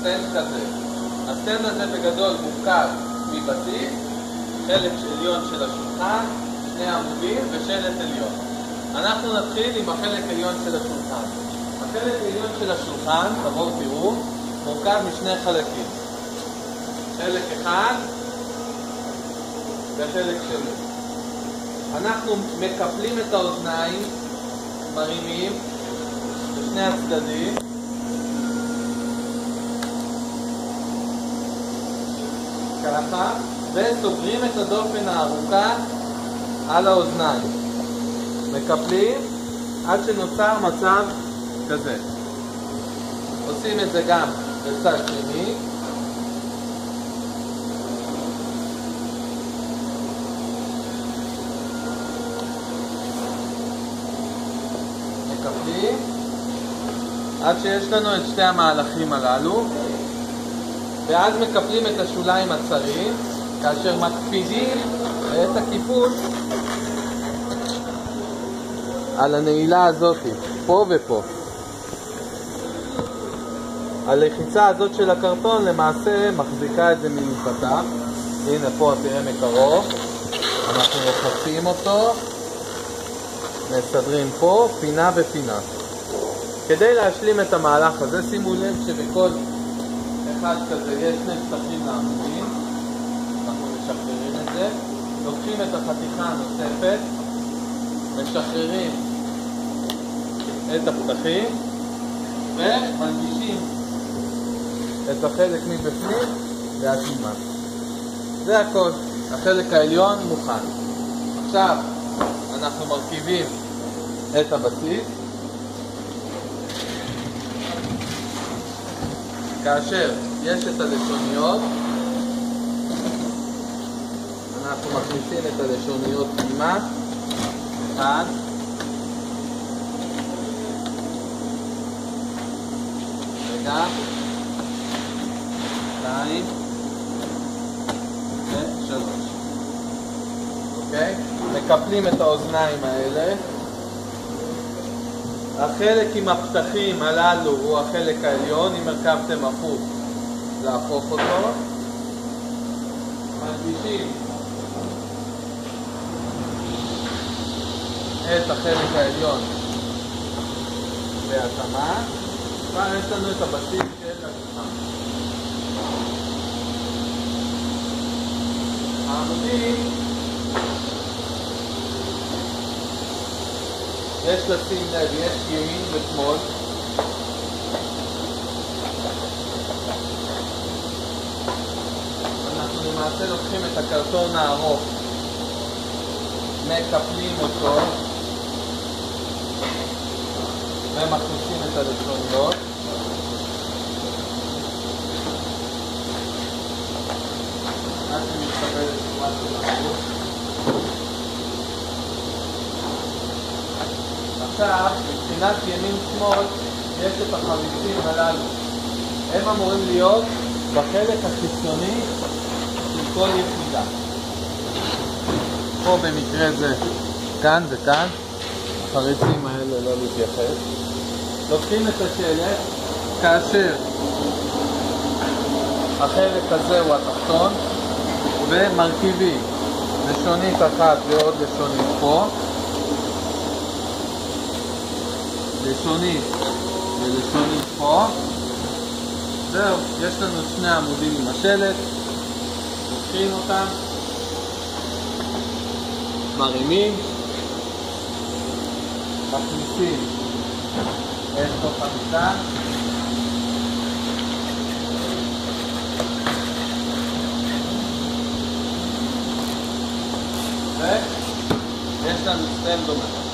סטנד כזה. הסטנד הזה בגדול מורכב מבסיס, חלק עליון של השולחן, שני עמודים ושלט עליון. אנחנו נתחיל עם החלק עליון של השולחן. החלק העליון של השולחן, תבואו תראו, מורכב משני חלקים. חלק אחד וחלק שני. אנחנו מקפלים את האוזניים, מרימים בשני הצדדים. ככה, וסוגרים את הדופן הארוכה על האוזניים. מקפלים עד שנוצר מצב כזה. עושים את זה גם בצד שני. מקפלים עד שיש לנו את שתי המהלכים הללו, ואז מקפלים את השוליים הצרים, כאשר מקפידים את הכיפול על הנעילה הזאת, פה ופה. הלחיצה הזאת של הקרטון למעשה מחזיקה את זה מלפתח. הנה פה תראה מקרוב, אנחנו לוחצים אותו, מסדרים פה פינה ופינה. כדי להשלים את המהלך הזה, שימו לב שבכל אחד כזה יש שני פתחים לעמודים. אנחנו משחררים את זה, לוקחים את החתיכה הנוספת, משחררים את הפתחים ומנגישים את החלק מבפנים והתאימה. זה הכל. החלק העליון מוכן. עכשיו אנחנו מרכיבים את הבסיס. כאשר יש את הלשוניות, אנחנו מכניסים את הלשוניות פנימה. אחד, רגע, שתיים ושלוש. אוקיי? מקפלים את האוזניים האלה. החלק עם הפתחים הללו הוא החלק העליון. אם הרכבתם הפוך, להפוך אותו. מנגישים את החלק העליון בהתאמה. כבר יש לנו את הבסיס של השולחן. העמודים, יש לשים לב, יש ימין ושמאל. אנחנו למעשה לוקחים את הקרטון הארוך, מקפלים אותו ומכניסים את הלשוניות. עד שמתקבל את צורה של העמוד. עכשיו, מבחינת ימין-שמאל, יש את החריצים הללו. הם אמורים להיות בחלק החיצוני של כל יחידה. פה במקרה זה כאן וכאן. החריצים האלה לא להתייחס. לוקחים את השלט, כאשר החלק הזה הוא התחתון, ומרכיבים לשונית אחת ועוד לשונית פה, לשונית ולשונית פה. זהו, יש לנו שני עמודים עם השלט. לוקחים אותם, מרימים, מכניסים את תוך המיטה, ויש לנו סטנד דומה.